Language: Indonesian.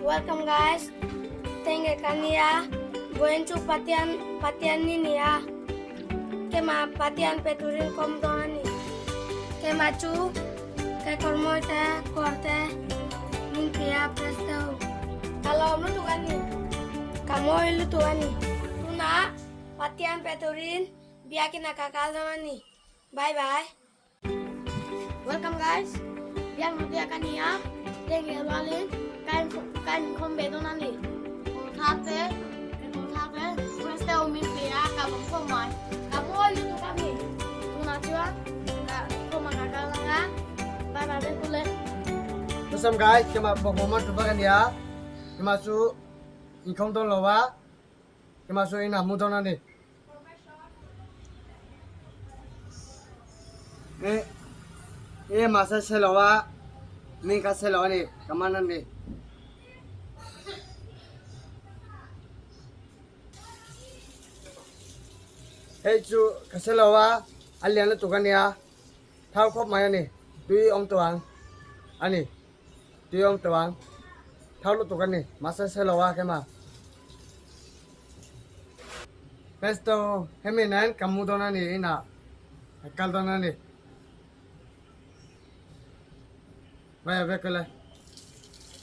Welcome guys. Tengok kan ya. Going to patian ini ya. Kema patian peturin kom doang ni. Kema cu ke kormoy teh korte mungkin ya presto. Kalau lu tuh kan nih. Kamu lu tuh kan nih. Tuna patian peturin biar kita kakak sama nih. Bye bye. Welcome guys. Biar nanti akan ya. Tengok walin. Kan kombe doang nih. Kontate, presto mungkin ya kalau komai. Kamu lu tuh kan nih. Tuna cuan. Koma kakak langa. Bye bye kulit. Masam guys, kema bokoma tubakan ya. Kema su ikong ton lowa. Kema su ina mudona ni. Masa selowa. Ni ka selowa ni. Kemana ni? Cu kaselawa alian tukan ya. Tahu kop maya ni. Dui om tuang. Ani. Dui om tuang. Tahu lu tukan ni. Masa selawa kema. Pesto heminan kamu dona ni ina. Kal dona ni. Bye bye kala.